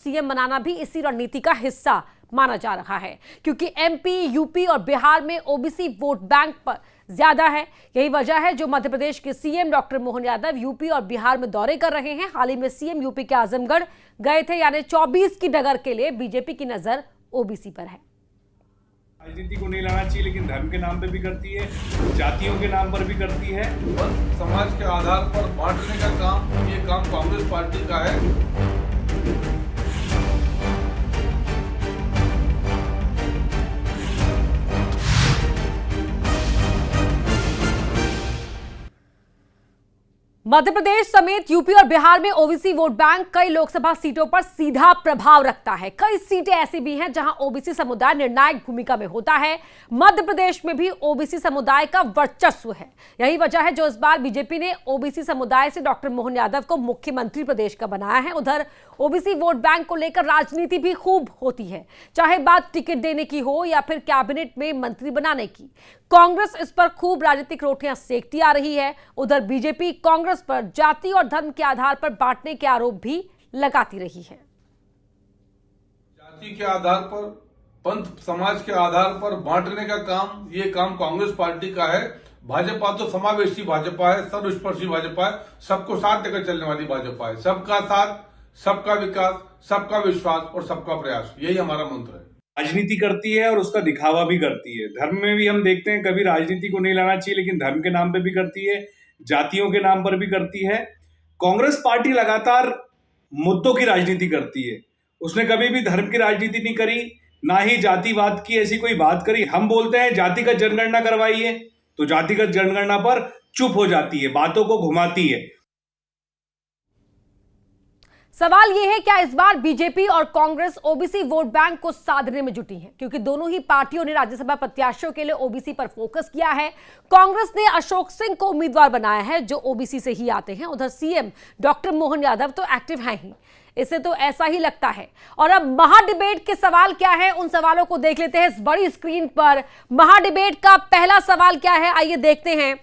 CM बनाना भी इसी रणनीति का हिस्सा माना जा रहा है, क्योंकि एमपी, यूपी और बिहार में ओबीसी वोट बैंक पर ज्यादा है। यही वजह है जो मध्य प्रदेश के CM doctor Mohan Yadav UP और बिहार में दौरे कर रहे हैं। हाल ही में सीएम यूपी के आजमगढ़ गए थे, यानी 24 की डगर के लिए बीजेपी की नजर ओबीसी पर है। राजनीति को नहीं लाना चाहिए, लेकिन धर्म के नाम पे भी करती है, जातियों के नाम पर भी करती है। और समाज के आधार पर बांटने का काम, ये काम कांग्रेस पार्टी का है। मध्य प्रदेश समेत यूपी और बिहार में ओबीसी वोट बैंक कई लोकसभा सीटों पर सीधा प्रभाव रखता है। कई सीटें ऐसी भी हैं जहां ओबीसी समुदाय निर्णायक भूमिका में होता है। मध्य प्रदेश में भी ओबीसी समुदाय का वर्चस्व है। यही वजह है जो इस बार बीजेपी ने ओबीसी समुदाय से डॉक्टर मोहन यादव को मुख्यमंत्री प्रदेश का बनाया है। उधर ओबीसी वोट बैंक को लेकर राजनीति भी खूब होती है, चाहे बात टिकट देने की हो या फिर कैबिनेट में मंत्री बनाने की। कांग्रेस इस पर खूब राजनीतिक रोटियां सेकती आ रही है। उधर बीजेपी कांग्रेस पर जाति और धर्म के आधार पर बांटने के आरोप भी लगाती रही है। जाति के आधार पर, पंथ समाज के आधार पर बांटने का काम, ये काम कांग्रेस पार्टी का है। भाजपा तो समावेशी भाजपा है, सर्वस्पर्शी भाजपा है, सबको साथ लेकर चलने वाली भाजपा है। सबका साथ, सबका विकास, सबका विश्वास और सबका प्रयास, यही हमारा मंत्र है। राजनीति करती है और उसका दिखावा भी करती है। धर्म में भी हम देखते हैं, कभी राजनीति को नहीं लाना चाहिए, लेकिन धर्म के नाम पे भी करती है, जातियों के नाम पर भी करती है। कांग्रेस पार्टी लगातार मुद्दों की राजनीति करती है। उसने कभी भी धर्म की राजनीति नहीं करी, ना ही जातिवाद की ऐसी कोई बात करी। हम बोलते हैं जातिगत जनगणना करवाइए, तो जातिगत जनगणना पर चुप हो जाती है, बातों को घुमाती है। सवाल यह है, क्या इस बार बीजेपी और कांग्रेस ओबीसी वोट बैंक को साधने में जुटी है? क्योंकि दोनों ही पार्टियों ने राज्यसभा प्रत्याशियों के लिए ओबीसी पर फोकस किया है। कांग्रेस ने अशोक सिंह को उम्मीदवार बनाया है जो ओबीसी से ही आते हैं। उधर सीएम डॉक्टर मोहन यादव तो एक्टिव हैं ही, इसे तो ऐसा ही लगता है। और अब महाडिबेट के सवाल क्या है, उन सवालों को देख लेते हैं इस बड़ी स्क्रीन पर। महाडिबेट का पहला सवाल क्या है, आइए देखते हैं।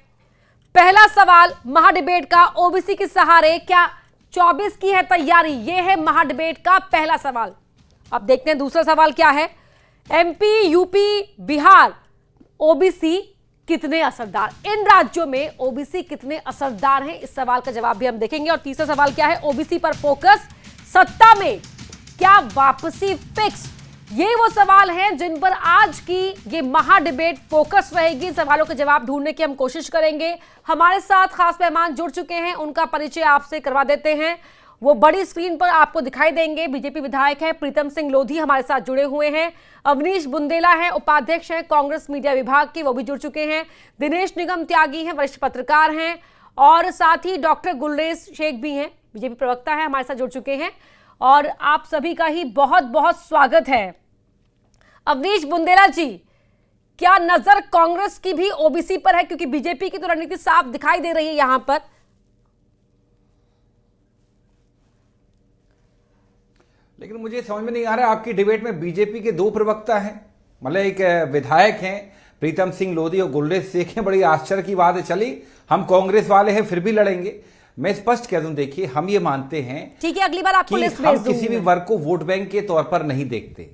पहला सवाल महाडिबेट का, ओबीसी के सहारे क्या 24 की है तैयारी? यह है महाडिबेट का पहला सवाल। अब देखते हैं दूसरा सवाल क्या है। एमपी, यूपी, बिहार ओबीसी कितने असरदार, इन राज्यों में ओबीसी कितने असरदार हैं, इस सवाल का जवाब भी हम देखेंगे। और तीसरा सवाल क्या है, ओबीसी पर फोकस, सत्ता में क्या वापसी फिक्स? ये वो सवाल हैं जिन पर आज की ये महाडिबेट फोकस रहेगी। सवालों के जवाब ढूंढने की हम कोशिश करेंगे। हमारे साथ खास मेहमान जुड़ चुके हैं, उनका परिचय आपसे करवा देते हैं। वो बड़ी स्क्रीन पर आपको दिखाई देंगे। बीजेपी विधायक हैं प्रीतम सिंह लोधी हमारे साथ जुड़े हुए हैं। अवनीश बुंदेला हैं, उपाध्यक्ष हैं कांग्रेस मीडिया विभाग के, वो भी जुड़ चुके हैं। दिनेश निगम त्यागी हैं, वरिष्ठ पत्रकार हैं। और साथ ही डॉक्टर गुलरेज शेख भी हैं, बीजेपी प्रवक्ता है, हमारे साथ जुड़ चुके हैं। और आप सभी का ही बहुत बहुत स्वागत है। अवनीश बुंदेला जी, क्या नजर कांग्रेस की भी ओबीसी पर है? क्योंकि बीजेपी की तो रणनीति साफ दिखाई दे रही है यहां पर। लेकिन मुझे समझ में नहीं आ रहा, आपकी डिबेट में बीजेपी के दो प्रवक्ता हैं, मतलब एक विधायक हैं प्रीतम सिंह लोधी और गुलरेज शेख हैं। बड़ी आश्चर्य की बात है। चली, हम कांग्रेस वाले हैं फिर भी लड़ेंगे। मैं स्पष्ट कह दूं, देखिए हम ये मानते हैं, ठीक है, अगली बार आपको लिस्ट भेज दूंगी। हम किसी भी वर्ग को वोट बैंक के तौर पर नहीं देखते।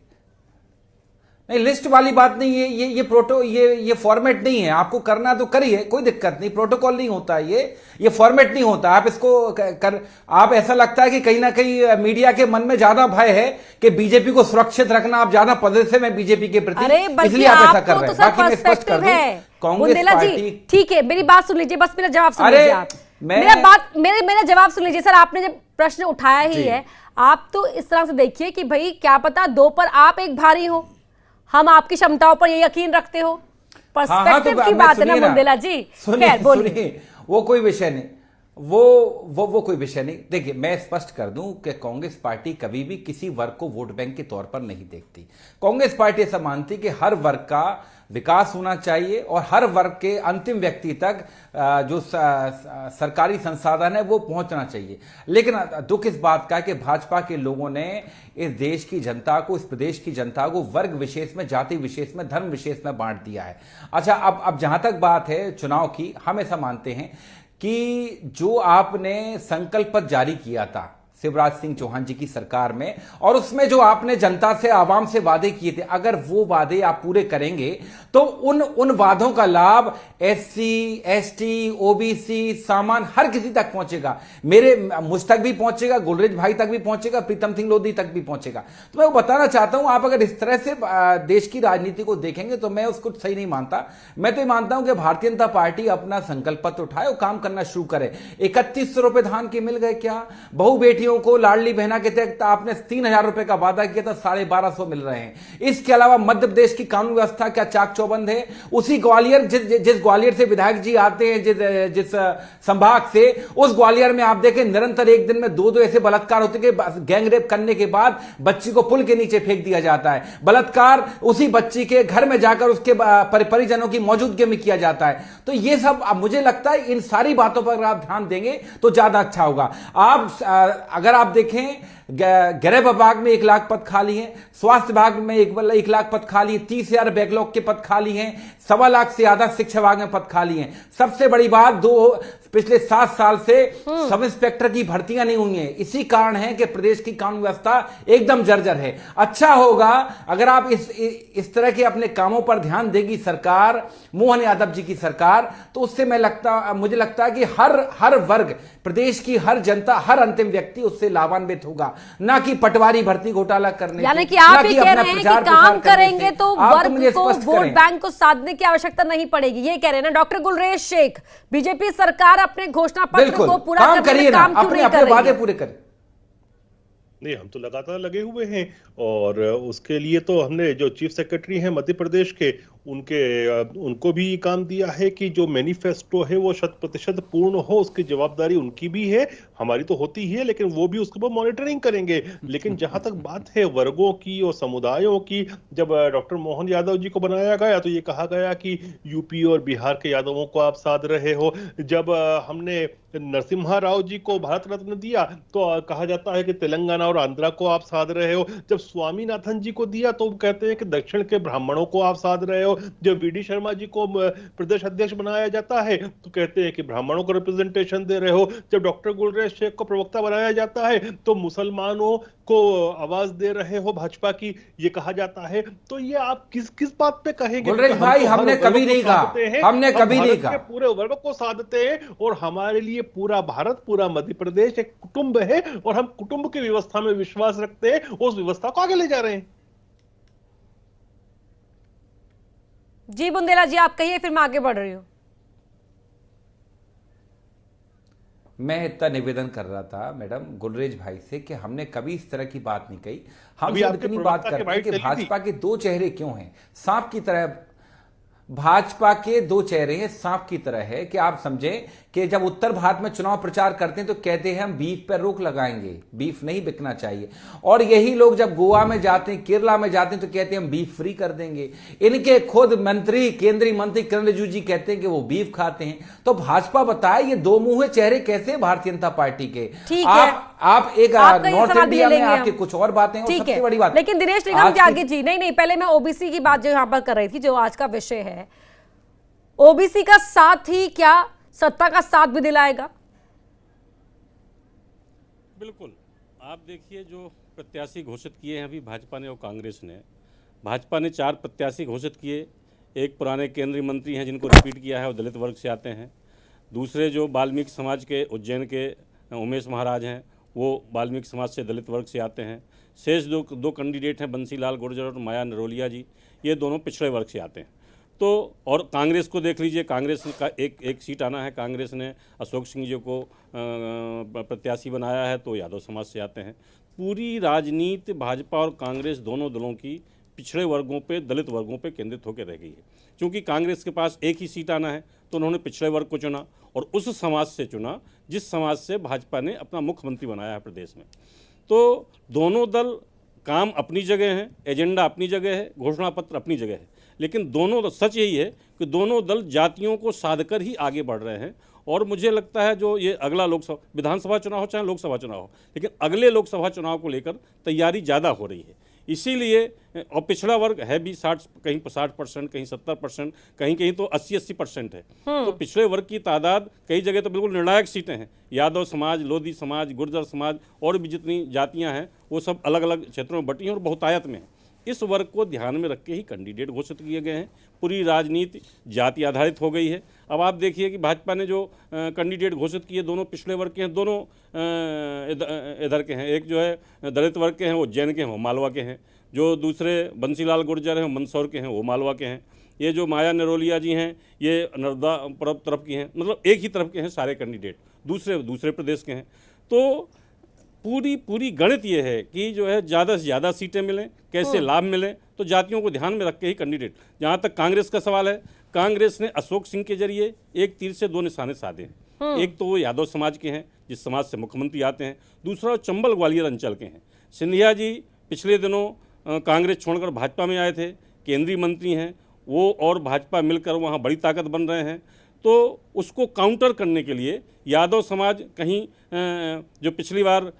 नहीं, लिस्ट वाली बात नहीं है, ये फॉर्मेट नहीं है। आपको करना तो करिए, कोई दिक्कत नहीं, प्रोटोकॉल नहीं होता ये फॉर्मेट नहीं होता। आप इसको आप ऐसा लगता है कि कहीं ना कहीं मीडिया के मन में ज्यादा भय है कि बीजेपी को सुरक्षित रखना, आप ज्यादा पॉजिटिव है बीजेपी के प्रति, इसलिए आप ऐसा कर रहे हैं। बाकी मैं स्पष्ट कर दूं, कांग्रेस पार्टी, ठीक है, मेरी बात सुन लीजिए, बस मेरा जवाब सुन लीजिए आप। मेरा जवाब सुन लीजिए सर। आपने जब प्रश्न उठाया ही है, आप तो इस तरह से देखिए कि भाई क्या पता दो पर आप एक भारी हो, हम आपकी क्षमताओं पर ये यकीन रखते हो। पर्सपेक्टिव की बात है ना बुंदेला जी। सुनिए, वो कोई विषय नहीं, वो कोई विषय नहीं। देखिए, मैं स्पष्ट कर दूं कि कांग्रेस पार्टी कभी भी किसी वर्ग को वोट बैंक के तौर पर नहीं देखती। कांग्रेस पार्टी ऐसा मानती कि हर वर्ग का विकास होना चाहिए और हर वर्ग के अंतिम व्यक्ति तक जो सरकारी संसाधन है वो पहुंचना चाहिए। लेकिन दुख इस बात का है कि भाजपा के लोगों ने इस देश की जनता को, इस प्रदेश की जनता को वर्ग विशेष में, जाति विशेष में, धर्म विशेष में बांट दिया है। अच्छा, अब जहां तक बात है चुनाव की, हम ऐसा मानते हैं कि जो आपने संकल्प पत्र जारी किया था शिवराज सिंह चौहान जी की सरकार में, और उसमें जो आपने जनता से, आवाम से वादे किए थे, अगर वो वादे आप पूरे करेंगे तो उन वादों का लाभ एससी, एसटी, ओबीसी, सामान्य हर किसी तक पहुंचेगा। मुझ तक भी पहुंचेगा, गुलरेज भाई तक भी पहुंचेगा, प्रीतम सिंह लोधी तक भी पहुंचेगा। तो मैं वो बताना चाहता हूं, आप अगर इस तरह से देश की राजनीति को देखेंगे तो मैं उसको सही नहीं मानता। मैं तो ये मानता हूं कि भारतीय जनता पार्टी अपना संकल्प पत्र उठाए और काम करना शुरू करे। 3100 रुपए धान के मिल गए क्या? बहु बेटियों को लाडली बहना के तहत आपने 3000 रुपए का वादा किया था, 1250 मिल रहे हैं। इसके अलावा मध्य प्रदेश की कानून व्यवस्था क्या चाक चौबंद है? उसी ग्वालियर, जिस ग्वालियर से विधायक जी आते हैं, जिस संभाग से, उस ग्वालियर में आप देखें निरंतर एक दिन में दो ऐसे बलात्कार होते कि गैंग रेप करने के बाद बच्ची को पुल के नीचे फेंक दिया जाता है। बलात्कार उसी बच्ची के घर में जाकर उसके परिजनों की मौजूदगी में किया जाता है। तो ये सब मुझे लगता है इन सारी बातों पर अगर आप ध्यान देंगे तो ज्यादा अच्छा होगा। अगर आप देखें, गृह विभाग में 1 लाख पद खाली हैं, स्वास्थ्य विभाग में 1 लाख पद खाली हैं, 30,000 बैकलॉग के पद खाली हैं, 1.25 लाख से ज्यादा शिक्षा विभाग में पद खाली हैं। सबसे बड़ी बात, पिछले 7 साल से सब इंस्पेक्टर की भर्तियां नहीं हुई हैं। इसी कारण है कि प्रदेश की कानून व्यवस्था एकदम जर्जर है। अच्छा होगा अगर आप इस तरह के अपने कामों पर ध्यान देगी सरकार, मोहन यादव जी की सरकार, तो उससे मुझे लगता है कि हर वर्ग, प्रदेश की हर जनता, हर अंतिम व्यक्ति उससे लाभान्वित होगा, ना कि पटवारी भर्ती घोटाला करने, यानी कि आप ये कह रहे हैं कि काम करेंगे तो वर्ग को, वोट बैंक को साधने की आवश्यकता नहीं पड़ेगी, ये कह रहे हैं ना डॉक्टर गुलरेज शेख। बीजेपी सरकार अपने घोषणा पत्र को पूरा करने में काम क्यों नहीं कर रही है? वादे पूरे करें। नहीं, हम तो लगातार लगे हुए हैं, और उसके लिए तो हमने जो चीफ सेक्रेटरी हैं मध्य प्रदेश के, उनको भी ये काम दिया है कि जो मैनिफेस्टो है वो 100% पूर्ण हो, उसकी जवाबदारी उनकी भी है, हमारी तो होती ही है, लेकिन वो भी उसके ऊपर मॉनिटरिंग करेंगे। लेकिन जहां तक बात है वर्गों की और समुदायों की, जब डॉक्टर मोहन यादव जी को बनाया गया तो ये कहा गया कि यूपी और बिहार के यादवों को आप साध रहे हो। जब हमने नरसिम्हा राव जी को भारत रत्न दिया तो कहा जाता है कि तेलंगाना और आंध्रा को आप साध रहे हो। जब स्वामीनाथन जी को दिया तो कहते हैं कि दक्षिण के ब्राह्मणों को आप साध रहे हो। जब वीडी शर्मा जी को प्रदेश अध्यक्ष बनाया जाता है तो कहते हैं कि ब्राह्मणों को रिप्रेजेंटेशन दे रहे हो। जब डॉक्टर गुलरेज शेख को प्रवक्ता बनाया जाता है तो मुसलमानों को आवाज दे रहे हो भाजपा की, ये कहा जाता है। तो ये आप किस बात पे कहेंगे? गुलरेज भाई, हमने कभी नहीं कहा, हमने कभी नहीं कहा, पूरे वर्ग को साधते हैं, और हमारे लिए पूरा भारत, पूरा मध्य प्रदेश एक कुटुंब है, और हम कुटुंब की व्यवस्था में विश्वास रखते हैं, उस व्यवस्था को आगे ले जा रहे हैं। जी बुंदेला जी, आप कहिए, फिर मैं आगे बढ़ रही हूं। मैं इतना निवेदन कर रहा था मैडम गुलरेज भाई से कि हमने कभी इस तरह की बात नहीं कही। हम सब इतनी बात करते हैं कि भाजपा के 2 चेहरे क्यों हैं, सांप की तरह। भाजपा के 2 चेहरे हैं, सांप की तरह है कि आप समझें कि जब उत्तर भारत में चुनाव प्रचार करते हैं तो कहते हैं हम बीफ पर रोक लगाएंगे, बीफ नहीं बिकना चाहिए, और यही लोग जब गोवा में जाते हैं, केरला में जाते हैं तो कहते हैं हम बीफ फ्री कर देंगे। इनके खुद मंत्री, केंद्रीय मंत्री किरण रिजिजू जी कहते हैं कि वो बीफ खाते हैं। तो भाजपा बताए ये 2 मुंहे चेहरे कैसे भारतीय जनता पार्टी के? आप एक नॉर्थ इंडिया में आपकी कुछ और बातें, और सबसे बड़ी बात, लेकिन दिनेश निगम त्यागी जी, नहीं, पहले मैं ओबीसी की बात जो यहां पर कर रही थी, जो आज का विषय है, ओबीसी का साथ ही क्या सत्ता का साथ भी दिलाएगा? बिल्कुल। आप देखिए, जो प्रत्याशी घोषित किए हैं अभी भाजपा ने और कांग्रेस ने, भाजपा ने 4 प्रत्याशी घोषित किए। एक पुराने केंद्रीय मंत्री हैं जिनको रिपीट किया है, वो दलित वर्ग से आते हैं। दूसरे जो वाल्मीकि समाज के उज्जैन के उमेश महाराज हैं, वो वाल्मीकि समाज से दलित वर्ग से आते हैं। शेष दो कैंडिडेट हैं, बंसीलाल गुर्जर और माया नरोलिया जी, ये दोनों पिछड़े वर्ग से आते हैं। तो और कांग्रेस को देख लीजिए, कांग्रेस का एक सीट आना है, कांग्रेस ने अशोक सिंह जी को प्रत्याशी बनाया है, तो यादव समाज से आते हैं। पूरी राजनीति भाजपा और कांग्रेस दोनों दलों की पिछड़े वर्गों पे, दलित वर्गों पे केंद्रित होकर रह गई है। क्योंकि कांग्रेस के पास एक ही सीट आना है तो उन्होंने पिछड़े वर्ग को चुना, और उस समाज से चुना जिस समाज से भाजपा ने अपना मुख्यमंत्री बनाया है प्रदेश में। तो दोनों दल काम अपनी जगह है, एजेंडा अपनी जगह है, घोषणा पत्र अपनी जगह है, लेकिन दोनों, सच यही है कि दोनों दल जातियों को साधकर ही आगे बढ़ रहे हैं। और मुझे लगता है जो ये अगला विधानसभा चुनाव हो चाहे लोकसभा चुनाव हो, लेकिन अगले लोकसभा चुनाव को लेकर तैयारी ज़्यादा हो रही है। इसीलिए और पिछड़ा वर्ग है भी 60, कहीं 60%, कहीं 70%, कहीं कहीं तो 80% है। तो पिछड़े वर्ग की तादाद कई जगह तो बिल्कुल निर्णायक सीटें हैं। यादव समाज, लोधी समाज, गुर्जर समाज और भी जितनी जातियां हैं वो सब अलग अलग क्षेत्रों में बटी हैं और बहुतायत में हैं। इस वर्ग को ध्यान में रख के ही कैंडिडेट घोषित किए गए हैं। पूरी राजनीति जाति आधारित हो गई है। अब आप देखिए कि भाजपा ने जो कैंडिडेट घोषित किए दोनों पिछड़े वर्ग के हैं, दोनों इधर के हैं। एक जो है दलित वर्ग के हैं वो जैन के हैं, वो मालवा के हैं। जो दूसरे बंसीलाल गुर्जर हैं वो मंदसौर के हैं, वो मालवा के हैं। ये जो माया निरोलिया जी हैं ये नर्मदा तरफ की हैं। मतलब एक ही तरफ के हैं सारे कैंडिडेट, दूसरे प्रदेश के हैं। तो पूरी गणित ये है कि जो है ज़्यादा से ज़्यादा सीटें मिलें, कैसे लाभ मिलें, तो जातियों को ध्यान में रख के ही कैंडिडेट। जहाँ तक कांग्रेस का सवाल है, कांग्रेस ने अशोक सिंह के जरिए एक तीर से 2 निशाने साधे हैं। एक तो वो यादव समाज के हैं जिस समाज से मुख्यमंत्री आते हैं, दूसरा चंबल ग्वालियर अंचल के हैं। सिंधिया जी पिछले दिनों कांग्रेस छोड़कर भाजपा में आए थे, केंद्रीय मंत्री हैं वो, और भाजपा मिलकर वहाँ बड़ी ताकत बन रहे हैं। तो उसको काउंटर करने के लिए यादव समाज कहीं जो पिछली बार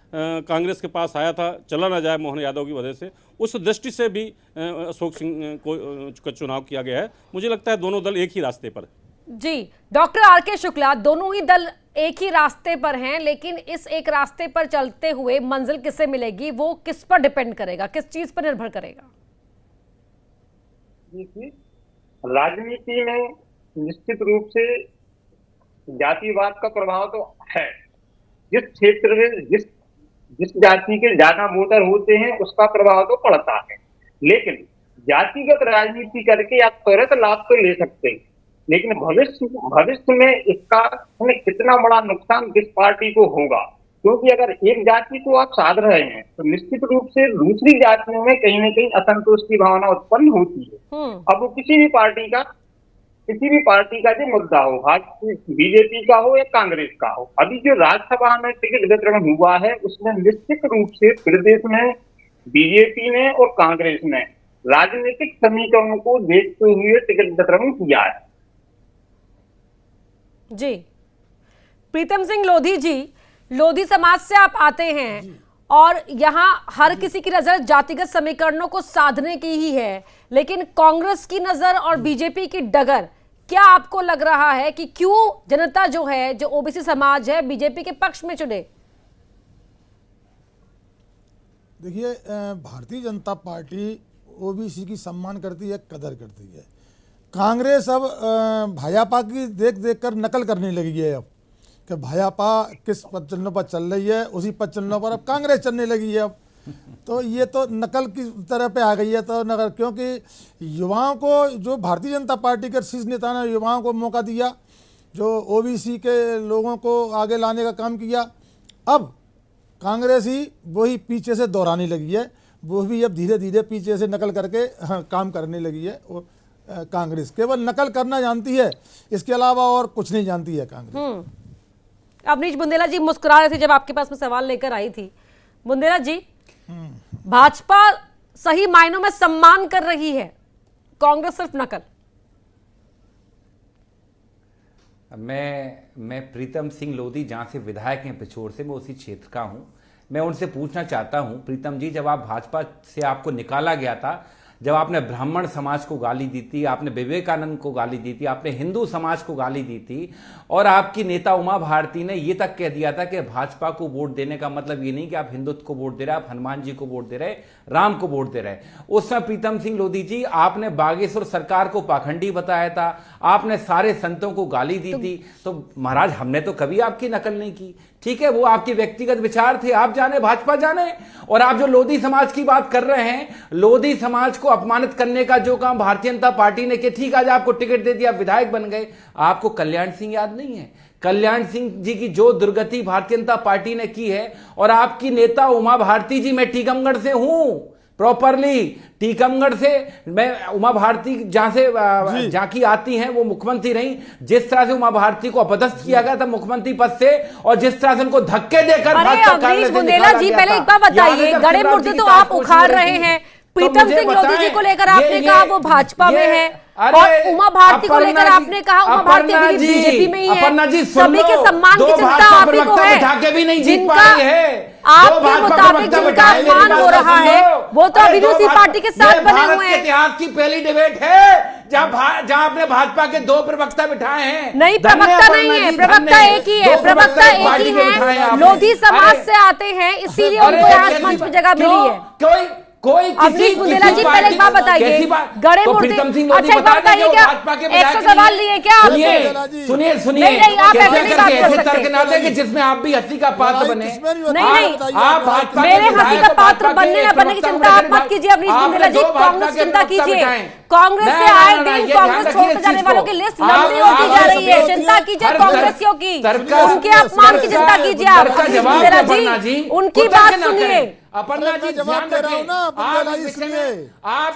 कांग्रेस के पास आया था चला ना जाए मोहन यादव की वजह से, उस दृष्टि से भी अशोक सिंह का चुनाव किया गया है। मुझे लगता है दोनों दल एक ही रास्ते पर जी। Doctor R K. शुक्ला, दोनों ही दल एक ही रास्ते पर हैं, लेकिन इस एक रास्ते पर चलते हुए मंजिल किससे मिलेगी वो किस पर डिपेंड करेगा, किस चीज पर निर्भर करेगा? राजनीति में निश्चित रूप से जातिवाद का प्रभाव तो है। जिस क्षेत्र में जिस जाति के ज्यादा वोटर होते हैं उसका प्रभाव तो पड़ता है, लेकिन जातिगत राजनीति करके आप त्वरित लाभ तो ले सकते हैं, लेकिन भविष्य में इसका कितना बड़ा नुकसान किस पार्टी को होगा, क्योंकि अगर एक जाति को आप साध रहे हैं तो निश्चित रूप से दूसरी जातियों में कहीं न कहीं असंतोष की भावना उत्पन्न होती है। अब वो किसी भी पार्टी का जो मुद्दा हो, बीजेपी का हो या कांग्रेस का हो, अभी जो राज्यसभा में टिकट वितरण हुआ है उसमें निश्चित रूप से प्रदेश में बीजेपी ने और कांग्रेस ने राजनीतिक समीकरणों को देखते हुए टिकट वितरण किया है। जी, प्रीतम सिंह लोधी जी, लोधी समाज से आप आते हैं और यहाँ हर किसी की नजर जातिगत समीकरणों को साधने की ही है, लेकिन कांग्रेस की नजर और बीजेपी की डगर, क्या आपको लग रहा है कि क्यों जनता जो है, जो ओबीसी समाज है, बीजेपी के पक्ष में चुने? देखिए, भारतीय जनता पार्टी ओबीसी की सम्मान करती है, कदर करती है। कांग्रेस अब भाजपा की देख कर नकल करने लगी है अब कि भाजपा किस पद चलने पर चल रही है उसी पद चलने पर अब कांग्रेस चलने लगी है। अब तो ये तो नकल की तरह पे आ गई है। तो नगर, क्योंकि युवाओं को, जो भारतीय जनता पार्टी के शीर्ष नेता ने युवाओं को मौका दिया, जो ओबीसी के लोगों को आगे लाने का काम किया, अब कांग्रेस ही वही पीछे से दोहराने लगी है। वो भी अब धीरे धीरे पीछे से नकल करके काम करने लगी है। और कांग्रेस केवल नकल करना जानती है, इसके अलावा और कुछ नहीं जानती है कांग्रेस। अवनीश बुंदेला जी मुस्कुरा रहे थे जब आपके पास में सवाल लेकर आई थी। बुंदेला जी, भाजपा सही मायनों में सम्मान कर रही है, कांग्रेस सिर्फ नकल। मैं प्रीतम सिंह लोधी जहां से विधायक हैं पिछोर से, मैं उसी क्षेत्र का हूं। मैं उनसे पूछना चाहता हूं, प्रीतम जी, जब आप भाजपा से आपको निकाला गया था, जब आपने ब्राह्मण समाज को गाली दी थी, आपने विवेकानंद को गाली दी थी, आपने हिंदू समाज को गाली दी थी, और आपकी नेता उमा भारती ने ये तक कह दिया था कि भाजपा को वोट देने का मतलब ये नहीं कि आप हिंदुत्व को वोट दे रहे, आप हनुमान जी को वोट दे रहे, राम को वोट दे रहे। उस समय प्रीतम सिंह लोधी जी, आपने बागेश्वर सरकार को पाखंडी बताया था, आपने सारे संतों को गाली दी थी। तो महाराज, हमने तो कभी आपकी नकल नहीं की। ठीक है, वो आपके व्यक्तिगत विचार थे, आप जाने, भाजपा जाने। और आप जो लोधी समाज की बात कर रहे हैं, लोधी समाज को अपमानित करने का जो काम भारतीय जनता पार्टी ने किया, ठीक, आज आपको टिकट दे दिया, विधायक बन गए। आपको कल्याण सिंह याद नहीं है? कल्याण सिंह जी की जो दुर्गति भारतीय जनता पार्टी ने की है, और आपकी नेता उमा भारती जी, मैं टीकमगढ़ से हूं, प्रॉपरली टीकमगढ़ से, मैं उमा भारती जहां की आती हैं, वो मुख्यमंत्री रही। जिस तरह से उमा भारती को अपदस्थ किया गया था मुख्यमंत्री पद से, और जिस तरह से उनको धक्के देकर अवनीश बुंदेला जी, पहले एक बार बताइए, गड़े मुर्दे तो आप उखाड़ रहे हैं। प्रीतम सिंह लोधी जी को लेकर आपने कहा वो भाजपा में है, और उमा भारती को लेकर आपने कहा उमा भारती बीजेपी में ही है। सभी के सम्मान की चिंता आप ही को है, भी नहीं जीत पा रही है। आपके मुताबिक जिनका अपमान हो रहा है वो तो अभी भी उसी पार्टी के साथ बने हुए हैं। इतिहास की पहली डिबेट है जहां आपने भाजपा के 2 प्रवक्ता बिठाए हैं। नहीं, प्रवक्ता नहीं है, प्रवक्ता एक ही है, प्रवक्ता एक ही है, लोधी समाज से आते हैं, इसीलिए उनको यहाँ मंच पर जगह मिली है। कोई अवनीश बुंदेला जी पहले एक बात बताइए, गड़े मूर्ति, अच्छा एक बात बताइए, क्या 100 सवाल लिए क्या आपसे? सुनिए नहीं, आप ऐसे नहीं बात कर सकते। तर्क ना दें कि जिसमें आप भी हंसी का पात्र बने। नहीं, आप भाजपा मेरे हंसी का पात्र बनने न बनने की चिंता आप मत कीजिए अवनीश बुंदेला जी, कांग्रेस चिंता कीजिए। कांग्रेस से आए दिन कांग्रेस छोड़कर जाने वालों की लिस्ट लंबी होती जा रही है, चिंता कीजिए कांग्रेसियों की, उनके अपमान की चिंता कीजिए आप अवनीश बुंदेला जी, उनकी बात सुनिए। अपर्णा जी जवाब दे रहा हूं ना, आप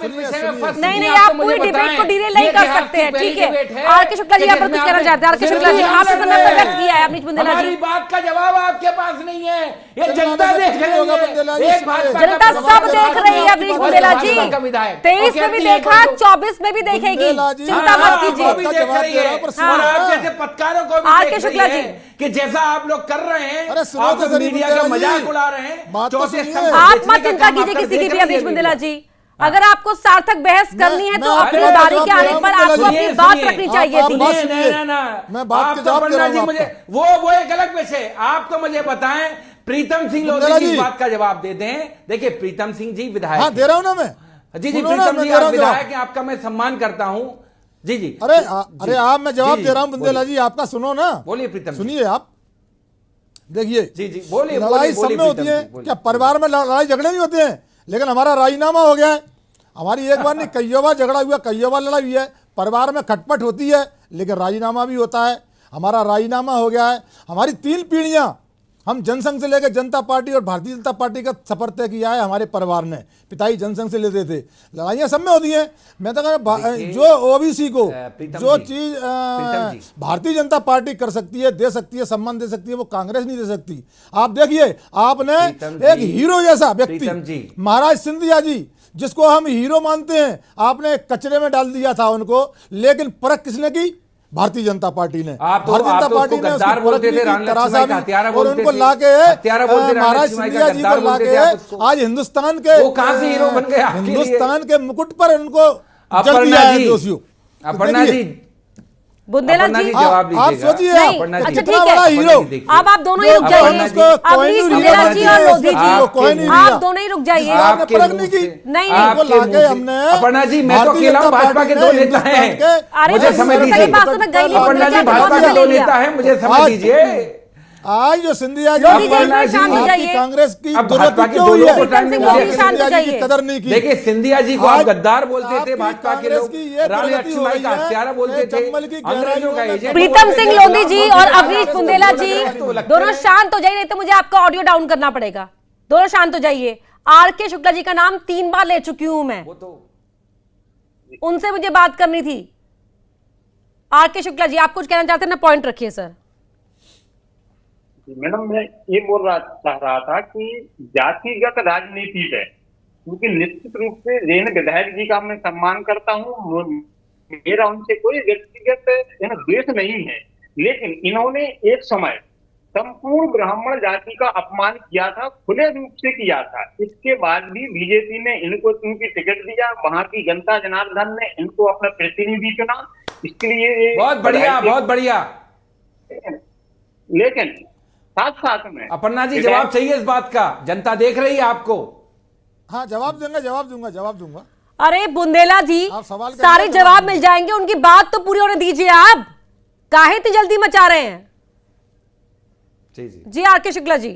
इस विषय में फंस नहीं, आप पूरी डिबेट को डिले नहीं कर सकते हैं, ठीक है। आर.के. शुक्ला जी आप कुछ कहना चाहते हैं? आर.के. शुक्ला जी आपने समय पर व्यक्त किया है अवनीश बुंदेला जी, हमारी बात का जवाब आपके पास नहीं है, ये जनता देख रही है, जनता सब देख रही है अवनीश बुंदेला जी, 23 में भी देखा, 24 में भी देखेगी, चिंता मत कीजिए। पत्रकारों को भी आर.के. शुक्ला जी कि जैसा आप लोग कर रहे हैं, आप मीडिया का मजाक उड़ा रहे हैं, आप मत चिंता कीजिए किसी की भी अवनीश बुंदेला जी, अगर आपको सार्थक बहस करनी है तो अपनी बारी के आने पर आपको अपनी बात रखनी चाहिए थी। मैं बात के जवाब दे रहा हूं मुझे वो एक अलग विषय। आप तो मुझे बताएं, प्रीतम सिंह लोधी की बात का जवाब दे दें। देखिए प्रीतम सिंह जी विधायक, हाँ दे रहा हूं ना मैं, जी प्रीतम जी आप विधायक हैं, आपका मैं सम्मान करता हूं। जी अरे आप मैं जवाब दे रहा हूं बुंदेला जी, आपका सुनो ना, बोलिए प्रीतम, सुनिए आप, देखिए जी बोलिए। लड़ाई सब में होती है, क्या परिवार में लड़ाई झगड़े नहीं होते हैं? लेकिन हमारा राजीनामा हो गया है, हमारी एक बार नहीं कईयों बार झगड़ा हुआ, कईयों बार लड़ाई हुई है, परिवार में खटपट होती है, लेकिन राजीनामा भी होता है। हमारा राजीनामा हो गया है। हमारी 3 पीढ़ियां हम जनसंघ से लेकर जनता पार्टी और भारतीय जनता पार्टी का सफर तय किया है हमारे परिवार ने। पिताजी जनसंघ से लेते थे, लड़ाइयां सब में होती हैं। मैं तो कह जो ओबीसी को जो चीज भारतीय जनता पार्टी कर सकती है, दे सकती है, सम्मान दे सकती है, वो कांग्रेस नहीं दे सकती। आप देखिए, आपने एक हीरो जैसा व्यक्ति महाराज सिंधिया जी, जिसको हम हीरो मानते हैं, आपने कचरे में डाल दिया था उनको, लेकिन परख किसने की? भारतीय जनता पार्टी ने। भारतीय जनता पार्टी ने गद्दार बोलते थे, और उनको लाके महाराज सिंधिया जी को लाके आज हिंदुस्तान के, वो कहां से हीरो बन गया? हिंदुस्तान के मुकुट पर उनको अपर्णा जी बुंदेला जी जवाब आप सोचिए, अच्छा ठीक है, हीरो अब आप दोनों ही रुक जाइए, अवनीश बुंदेला जी और लोधी जी आप दोनों ही रुक जाइए। नहीं हमने अपर्णा जी, मैं तो अकेला हूं, भाजपा के 2 नेता हैं, मुझे समझ दीजिए। अपर्णा जी भाजपा के 2 नेता हैं, मुझे समझ दीजिए। आज जो सिंधिया जी कांग्रेस की कदर नहीं की। देखिए सिंधिया जी को आप गद्दार बोलते थे, भाजपा के लोग रानी लक्ष्मीबाई का हत्यारा बोलते थे, अंग्रेजों का एजेंट। प्रीतम सिंह लोधी जी और अवनीश बुंदेला जी दोनों शांत हो जाइए, नहीं तो मुझे आपका ऑडियो डाउन करना पड़ेगा। दोनों शांत हो जाइए। आर.के. शुक्ला जी का नाम 3 बार ले चुकी हूं मैं, उनसे मुझे बात करनी थी। आर.के. शुक्ला जी आप कुछ कहना चाहते हैं ना? पॉइंट रखिए सर। मैडम मैं ये चाह रहा था कि जातिगत राजनीति है, क्योंकि निश्चित रूप से रेन विधायक जी का मैं सम्मान करता हूँ, मेरा उनसे कोई व्यक्तिगत द्वेष नहीं है, लेकिन इन्होंने एक समय संपूर्ण ब्राह्मण जाति का अपमान किया था, खुले रूप से किया था। इसके बाद भी बीजेपी ने इनको उनकी टिकट दिया, वहां की जनता जनार्दन ने इनको अपना प्रतिनिधि चुना, इसके लिए बहुत बढ़िया। लेकिन साथ में अपर्णा जी जवाब चाहिए इस बात का, जनता देख रही है आपको। हाँ जवाब दूंगा। अरे बुंदेला जी सारे जवाब मिल जाएंगे, उनकी बात तो पूरी होने दीजिए। आप काहे इतनी जल्दी मचा रहे हैं? जी आर.के. शुक्ला जी।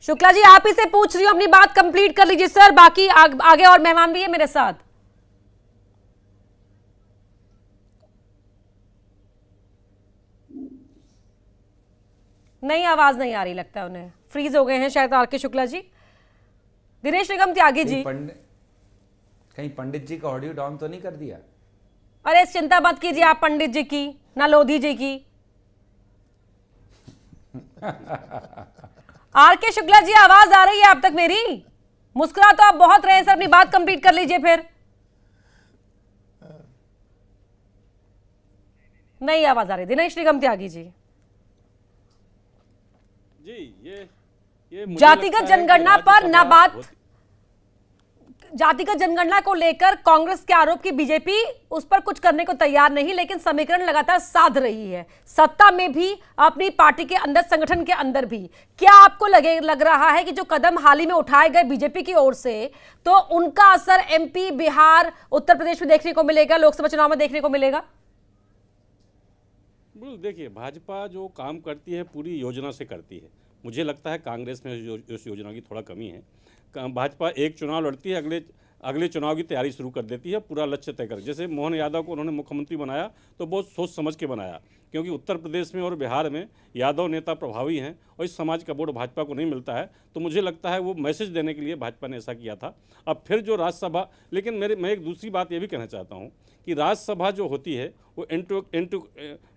शुक्ला जी आप ही से पूछ रही हूं, अपनी बात कंप्लीट कर लीजिए सर, बाकी आगे और मेहमान भी है मेरे साथ। नहीं आवाज नहीं आ रही, लगता है उन्हें फ्रीज हो गए हैं शायद आर.के. शुक्ला जी। दिनेश निगम त्यागी जी, कहीं पंडित जी का ऑडियो डाउन तो नहीं कर दिया? अरे चिंता मत कीजिए आप पंडित जी की, ना लोधी जी की। आर.के. शुक्ला जी आवाज आ रही है आप तक मेरी? मुस्कुरा तो आप बहुत रहे हैं सर, अपनी बात कंप्लीट कर लीजिए फिर। नई आवाज आ रही। दिनेश निगम त्यागी जी, ये मुझे जातिगत लगता है कि जनगणना पर राज्यसभा ना बात, होती- जातिगत जनगणना को लेकर कांग्रेस के आरोप की बीजेपी उस पर कुछ करने को तैयार नहीं, लेकिन समीकरण लगातार साध रही है, सत्ता में भी, अपनी पार्टी के अंदर, संगठन के अंदर भी। क्या आपको लग रहा है कि जो कदम हाल ही में उठाए गए बीजेपी की ओर से, तो उनका असर एमपी, बिहार, उत्तर प्रदेश में देखने को मिलेगा, लोकसभा चुनाव में देखने को मिलेगा? बिल्कुल, देखिए भाजपा जो काम करती है पूरी योजना से करती है। मुझे लगता है कांग्रेस में उस योजना की थोड़ा कमी है। भाजपा एक चुनाव लड़ती है, अगले चुनाव की तैयारी शुरू कर देती है, पूरा लक्ष्य तय कर। जैसे मोहन यादव को उन्होंने मुख्यमंत्री बनाया तो बहुत सोच समझ के बनाया, क्योंकि उत्तर प्रदेश में और बिहार में यादव नेता प्रभावी हैं और इस समाज का वोट भाजपा को नहीं मिलता है। तो मुझे लगता है वो मैसेज देने के लिए भाजपा ने ऐसा किया था। अब फिर जो राज्यसभा, लेकिन मैं एक दूसरी बात ये भी कहना चाहता हूँ कि राज्यसभा जो होती है वो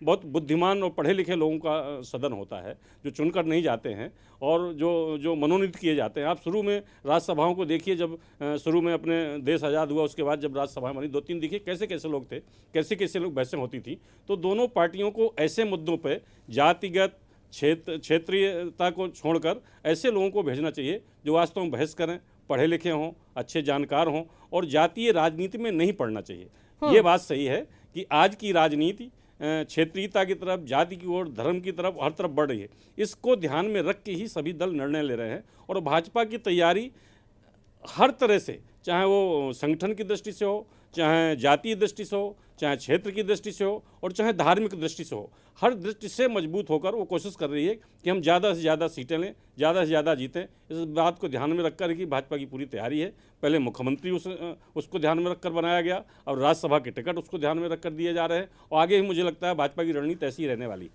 बहुत बुद्धिमान और पढ़े लिखे लोगों का सदन होता है, जो चुनकर नहीं जाते हैं और जो मनोनीत किए जाते हैं। आप शुरू में राज्यसभाओं को देखिए, जब शुरू में अपने देश आज़ाद हुआ उसके बाद जब राज्यसभा बनी, 2-3 देखिए कैसे कैसे लोग थे, कैसे कैसे लोग बहसें होती थी। तो दोनों पार्टियों को ऐसे मुद्दों पर जातिगत क्षेत्रीयता को छोड़कर ऐसे लोगों को भेजना चाहिए जो वास्तव में बहस करें, पढ़े लिखे हों, अच्छे जानकार हों, और जातीय राजनीति में नहीं पड़ना चाहिए। ये बात सही है कि आज की राजनीति क्षेत्रीयता की तरफ, जाति की ओर, धर्म की तरफ, हर तरफ बढ़ रही है। इसको ध्यान में रख के ही सभी दल निर्णय ले रहे हैं और भाजपा की तैयारी हर तरह से, चाहे वो संगठन की दृष्टि से हो, चाहे जातीय दृष्टि से हो, चाहे क्षेत्र की दृष्टि से हो, और चाहे धार्मिक दृष्टि से हो, हर दृष्टि से मजबूत होकर वो कोशिश कर रही है कि हम ज़्यादा से ज़्यादा सीटें लें, ज़्यादा से ज़्यादा जीतें। इस बात को ध्यान में रखकर कि भाजपा की पूरी तैयारी है। पहले मुख्यमंत्री उसको ध्यान में रखकर बनाया गया, और राज्यसभा के टिकट उसको ध्यान में रखकर दिए जा रहे हैं, और आगे ही मुझे लगता है भाजपा की रणनीति ऐसी ही रहने वाली।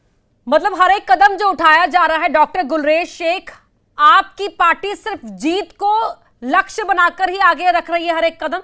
मतलब हर एक कदम जो उठाया जा रहा है, डॉक्टर गुलरेज शेख, आपकी पार्टी सिर्फ जीत को लक्ष्य बनाकर ही आगे रख रही है हर एक कदम?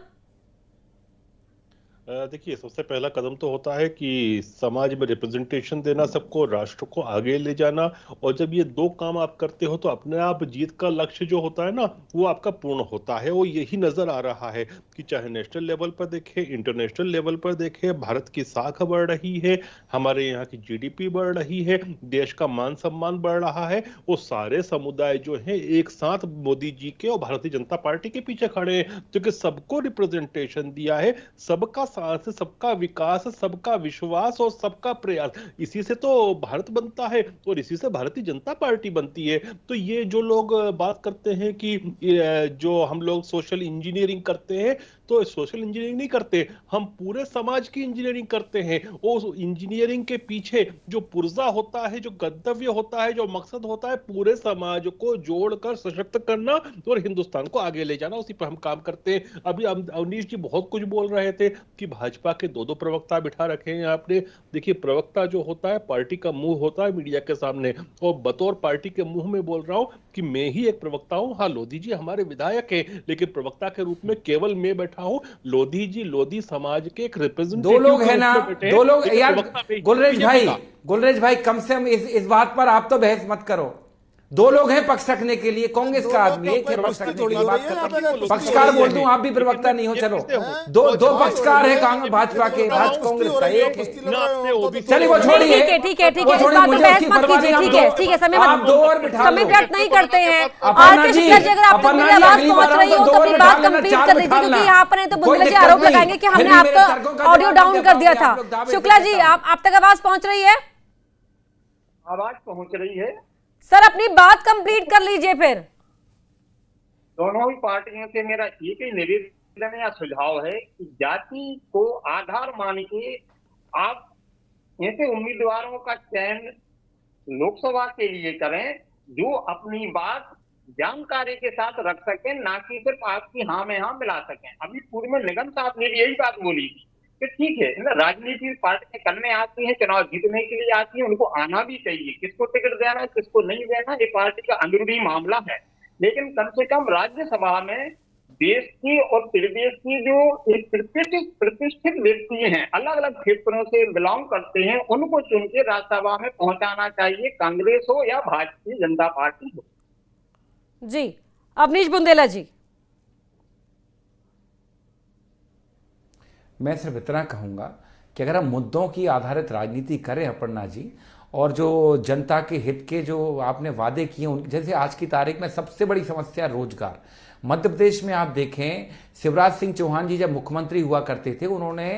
देखिए, सबसे पहला कदम तो होता है कि समाज में रिप्रेजेंटेशन देना, सबको, राष्ट्र को आगे ले जाना। और जब ये दो काम आप करते हो तो अपने आप जीत का लक्ष्य जो होता है ना, वो आपका पूर्ण होता है। वो यही नजर आ रहा है कि चाहे नेशनल लेवल पर देखें, इंटरनेशनल लेवल पर देखें, भारत की साख बढ़ रही है, हमारे यहाँ की जीडीपी बढ़ रही है, देश का मान सम्मान बढ़ रहा है। वो सारे समुदाय जो हैं एक साथ मोदी जी के और भारतीय जनता पार्टी के पीछे खड़े हैं, क्योंकि सबको रिप्रेजेंटेशन दिया है, सबका साथ, सबका विकास, सबका विश्वास और सबका प्रयास, इसी से तो भारत बनता है और इसी से भारतीय जनता पार्टी बनती है। तो ये जो लोग बात करते हैं कि जो हम लोग सोशल इंजीनियरिंग करते हैं, तो सोशल इंजीनियरिंग नहीं करते, हम पूरे समाज की इंजीनियरिंग करते हैं। और इंजीनियरिंग के पीछे जो पुर्जा होता है, जो गंतव्य होता है, जो मकसद होता है, पूरे समाज को जोड़कर सशक्त करना और हिंदुस्तान को आगे ले जाना, उसी पर हम काम करते हैं। अभी अवनीश जी बहुत कुछ बोल रहे थे कि भाजपा के दो प्रवक्ता बिठा रखे हैं आपने। देखिए, प्रवक्ता जो होता है पार्टी का मुंह होता है मीडिया के सामने, और बतौर पार्टी के मुंह में बोल रहा हूं कि मैं ही एक प्रवक्ता हूं। हाँ, लोधी जी हमारे विधायक है, लेकिन प्रवक्ता के रूप में केवल मैं बैठा हूं। लोधी जी लोधी समाज के एक रिप्रेजेंटेटिव, दो लोग है ना, दो लोग यार। गुलरेज भाई कम से कम इस बात पर आप तो बहस मत करो। दो लोग हैं पक्ष रखने के लिए, कांग्रेस का आदमी एक है पक्ष रखने के लिए। बात करता पक्षकार बोल दूं, आप भी प्रवक्ता नहीं हो। चलो, दो पक्षकार है कांग्रेस भाजपा के, कांग्रेस का एक है। चलिए वो छोड़िए, ठीक है, इस बात पर बहस मत कीजिए। ठीक है, समय व्यर्थ नहीं करते हैं। आरके शुक्ला जी, अगर आपको मेरी आवाज पहुंच रही हो तो अपनी बात कंप्लीट कर लीजिए, क्योंकि यहाँ पर नहीं तो बुंदेला जी आरोप लगाएंगे कि हमने आपका ऑडियो डाउन कर दिया था। शुक्ला जी, आप तक आवाज पहुंच रही है? आवाज पहुंच रही है सर, अपनी बात कंप्लीट कर लीजिए फिर। दोनों ही पार्टियों से मेरा एक ही निवेदन या सुझाव है कि जाति को आधार मान के आप ऐसे उम्मीदवारों का चयन लोकसभा के लिए करें जो अपनी बात जानकारी के साथ रख सकें, ना कि सिर्फ आपकी हाँ में हाँ मिला सकें। अभी पूर्व में निगम साहब ने भी यही बात बोली थी कि ठीक है ना, राजनीति पार्टी करने आती है, चुनाव जीतने के लिए आती है, उनको आना भी चाहिए। किसको टिकट देना है, किसको नहीं देना, ये पार्टी का अंदरूनी मामला है। लेकिन कम से कम राज्यसभा में देश की और प्रदेश की जो एक प्रतिष्ठित व्यक्ति हैं, अलग अलग क्षेत्रों से बिलोंग करते हैं, उनको चुन के राज्यसभा में पहुंचाना चाहिए, कांग्रेस हो या भारतीय जनता पार्टी हो। जी, अवनीश बुंदेला जी। मैं सिर्फ इतना कहूंगा कि अगर हम मुद्दों की आधारित राजनीति करें अपर्णा जी, और जो जनता के हित के जो आपने वादे किए, जैसे आज की तारीख में सबसे बड़ी समस्या रोजगार। मध्य प्रदेश में आप देखें, शिवराज सिंह चौहान जी जब मुख्यमंत्री हुआ करते थे, उन्होंने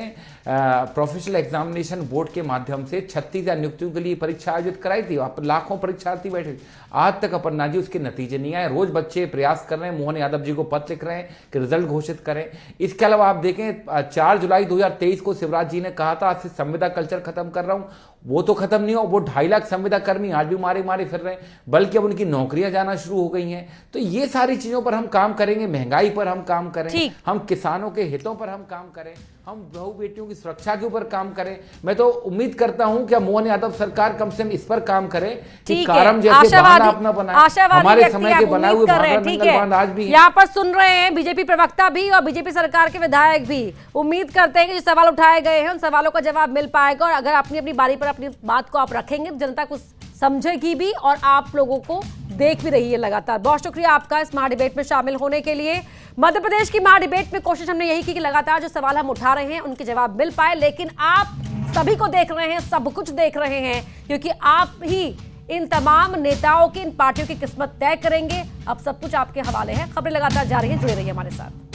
प्रोफेशनल एग्जामिनेशन बोर्ड के माध्यम से 36,000 नियुक्तियों के लिए परीक्षा आयोजित कराई थी। आप लाखों परीक्षार्थी बैठे, आज तक अपर्णा जी उसके नतीजे नहीं आए। रोज बच्चे प्रयास कर रहे हैं, मोहन यादव जी को पत्र लिख रहे हैं कि रिजल्ट घोषित करें। इसके अलावा आप देखें, 4 जुलाई 2023 को शिवराज जी ने कहा था आज से संविदा कल्चर खत्म कर रहा हूं, वो तो खत्म नहीं हो, वो 2.5 लाख संविदा कर्मी आज भी मारे मारे फिर रहे हैं, बल्कि अब उनकी नौकरियां जाना शुरू हो गई हैं। तो ये सारी चीजों पर हम काम करेंगे, महंगाई पर हम काम करें, हम किसानों के हितों पर हम काम करें, हम बहू बेटियों की सुरक्षा के ऊपर काम करें। मैं तो उम्मीद करता हूं कि मोहन यादव सरकार कम से कम इस पर काम करे कि कारम जैसे बांध अपना बनाए, हमारे समय के बनाए हुए बांध आज भी। यहाँ पर सुन रहे हैं बीजेपी प्रवक्ता भी और बीजेपी सरकार के विधायक भी। उम्मीद करते हैं कि जो सवाल उठाए गए हैं उन सवालों का जवाब मिल पाएगा, और अगर अपनी अपनी बारी पर अपनी बात को आप रखेंगे तो जनता कुछ समझेगी भी और आप लोगों को देख भी रही है लगातार। बहुत शुक्रिया आपका इस महाडिबेट में शामिल होने के लिए। मध्य प्रदेश की महाडिबेट में कोशिश हमने यही की कि लगातार जो सवाल हम उठा रहे हैं उनके जवाब मिल पाए, लेकिन आप सभी को देख रहे हैं, सब कुछ देख रहे हैं, क्योंकि आप ही इन तमाम नेताओं की, इन पार्टियों की किस्मत तय करेंगे। अब सब कुछ आपके हवाले है। खबरें लगातार जारी हैं, जुड़े रहिए हमारे साथ।